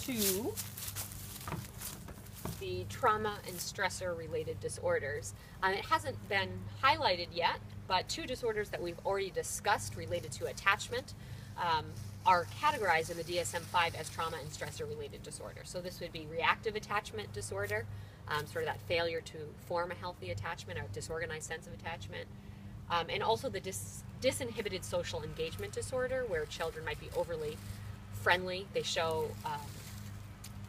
to the trauma and stressor related disorders. It hasn't been highlighted yet, but two disorders that we've already discussed related to attachment are categorized in the DSM-5 as trauma and stressor related disorders. So this would be reactive attachment disorder, sort of that failure to form a healthy attachment or disorganized sense of attachment. And also the disinhibited social engagement disorder, where children might be overly friendly. They show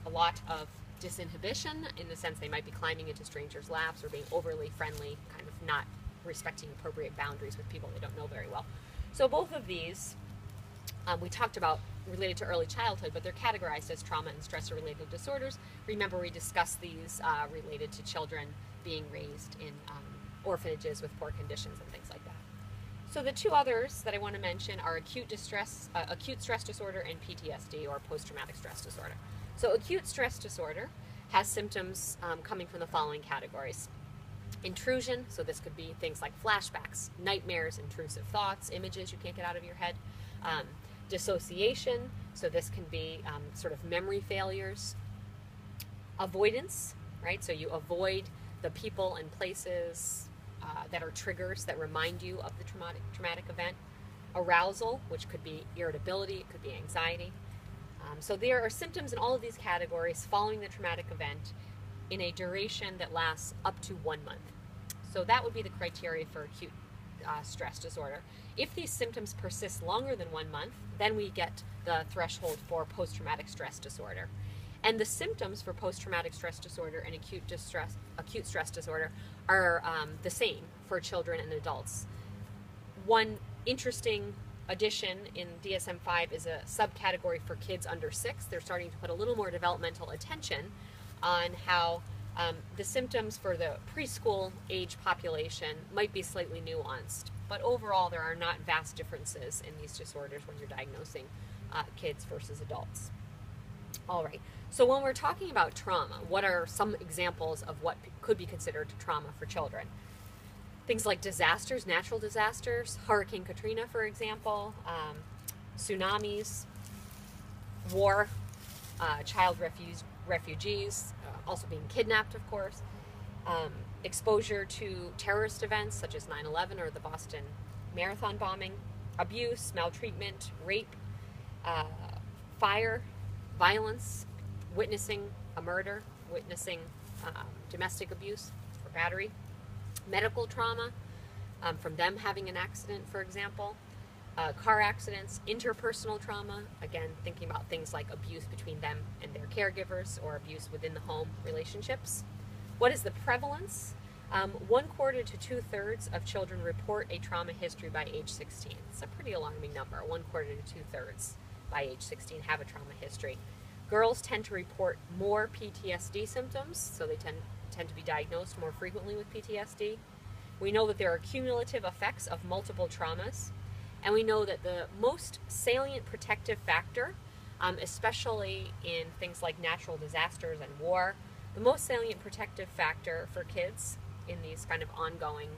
a lot of disinhibition in the sense they might be climbing into strangers' laps or being overly friendly, kind of not respecting appropriate boundaries with people they don't know very well. So both of these we talked about related to early childhood, but they're categorized as trauma and stressor related disorders. Remember, we discussed these related to children being raised in orphanages with poor conditions and things like that. So the two others that I want to mention are acute stress disorder and PTSD, or post-traumatic stress disorder. So acute stress disorder has symptoms coming from the following categories. Intrusion, so this could be things like flashbacks, nightmares, intrusive thoughts, images you can't get out of your head. Dissociation, so this can be sort of memory failures. Avoidance, right? So you avoid the people and places that are triggers that remind you of the traumatic event. Arousal, which could be irritability, it could be anxiety. So there are symptoms in all of these categories following the traumatic event in a duration that lasts up to 1 month. So that would be the criteria for acute stress disorder. If these symptoms persist longer than 1 month, then we get the threshold for post-traumatic stress disorder. And the symptoms for post-traumatic stress disorder and acute stress disorder are the same for children and adults. One interesting addition in DSM-5 is a subcategory for kids under 6. They're starting to put a little more developmental attention on how the symptoms for the preschool age population might be slightly nuanced. But overall, there are not vast differences in these disorders when you're diagnosing kids versus adults. All right, so when we're talking about trauma, what are some examples of what could be considered trauma for children? Things like disasters, natural disasters, Hurricane Katrina, for example, tsunamis, war, child refugees, also being kidnapped, of course, exposure to terrorist events such as 9/11 or the Boston Marathon bombing, abuse, maltreatment, rape, fire, violence, witnessing a murder, witnessing domestic abuse or battery, medical trauma from them having an accident, for example, car accidents, interpersonal trauma, again, thinking about things like abuse between them and their caregivers or abuse within the home relationships. What is the prevalence? 1/4 to 2/3 of children report a trauma history by age 16. It's a pretty alarming number. 1/4 to 2/3 by age 16 have a trauma history. Girls tend to report more PTSD symptoms, so they tend to be diagnosed more frequently with PTSD. We know that there are cumulative effects of multiple traumas, and we know that the most salient protective factor, especially in things like natural disasters and war, the most salient protective factor for kids in these kind of ongoing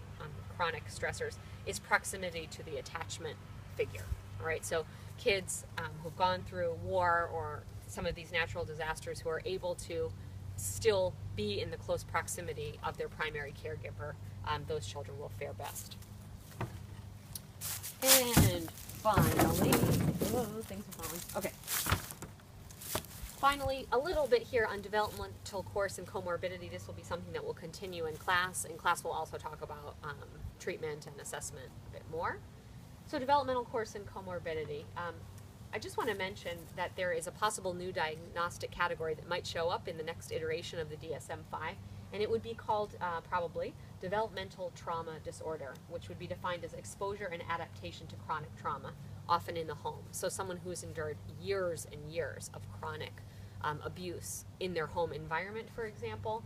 chronic stressors is proximity to the attachment figure. All right, so kids who've gone through war or some of these natural disasters who are able to still be in the close proximity of their primary caregiver, those children will fare best. And finally, things are falling. Okay. Finally, a little bit here on developmental course and comorbidity. This will be something that will continue in class. In class, we'll also talk about treatment and assessment a bit more. So developmental course and comorbidity. I just want to mention that there is a possible new diagnostic category that might show up in the next iteration of the DSM-5, and it would be called probably developmental trauma disorder, which would be defined as exposure and adaptation to chronic trauma, often in the home. So someone who has endured years and years of chronic abuse in their home environment, for example.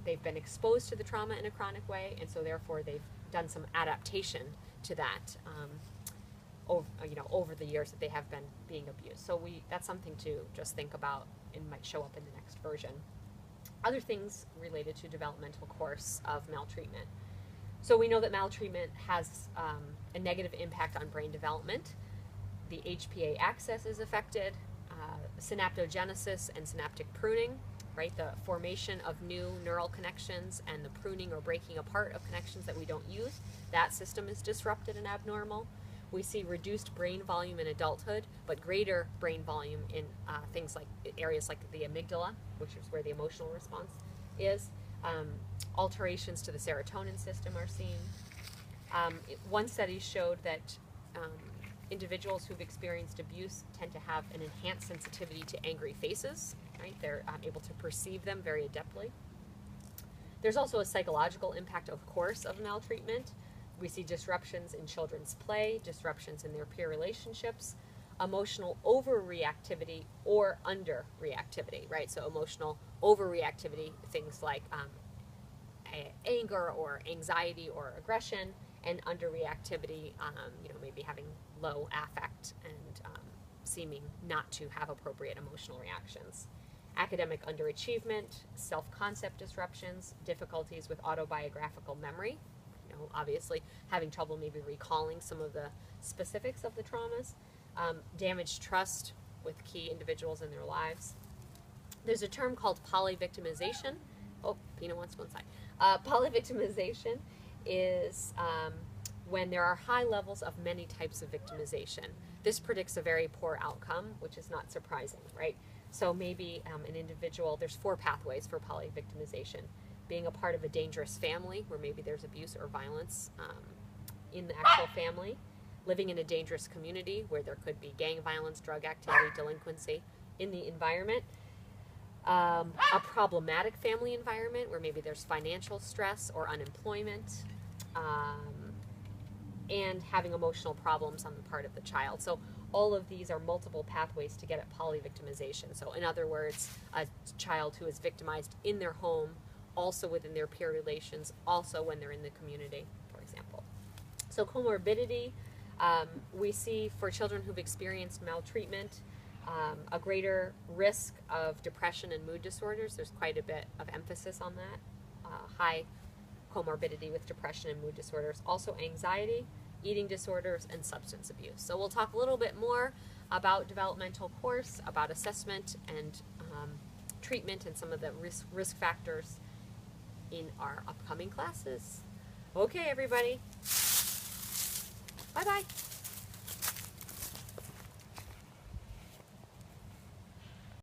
They've been exposed to the trauma in a chronic way, and so therefore they've done some adaptation to that over the years that they have been being abused. So that's something to just think about and might show up in the next version. Other things related to developmental course of maltreatment. So we know that maltreatment has a negative impact on brain development. The HPA axis is affected. synaptogenesis and synaptic pruning, right? The formation of new neural connections and the pruning or breaking apart of connections that we don't use. That system is disrupted and abnormal. We see reduced brain volume in adulthood, but greater brain volume in things like areas like the amygdala, which is where the emotional response is. Alterations to the serotonin system are seen. One study showed that individuals who've experienced abuse tend to have an enhanced sensitivity to angry faces, right? They're able to perceive them very adeptly. There's also a psychological impact, of course, of maltreatment. We see disruptions in children's play, disruptions in their peer relationships, emotional overreactivity or underreactivity, right? So emotional overreactivity, things like anger or anxiety or aggression, and underreactivity, maybe having low affect and seeming not to have appropriate emotional reactions. Academic underachievement, self-concept disruptions, difficulties with autobiographical memory, obviously having trouble maybe recalling some of the specifics of the traumas, damaged trust with key individuals in their lives. There's a term called polyvictimization. Oh, Pina wants one side. Polyvictimization is when there are high levels of many types of victimization. This predicts a very poor outcome, which is not surprising, right? So maybe an individual, there's 4 pathways for polyvictimization. Being a part of a dangerous family, where maybe there's abuse or violence in the actual family. Living in a dangerous community, where there could be gang violence, drug activity, delinquency in the environment. A problematic family environment, where maybe there's financial stress or unemployment. And having emotional problems on the part of the child. So all of these are multiple pathways to get at polyvictimization. So in other words, a child who is victimized in their home, also within their peer relations, also when they're in the community, for example. So comorbidity, we see for children who've experienced maltreatment, a greater risk of depression and mood disorders. There's quite a bit of emphasis on that. High comorbidity with depression and mood disorders. Also anxiety, eating disorders, and substance abuse. So we'll talk a little bit more about developmental course, about assessment and treatment, and some of the risk factors in our upcoming classes. Okay, everybody. Bye-bye.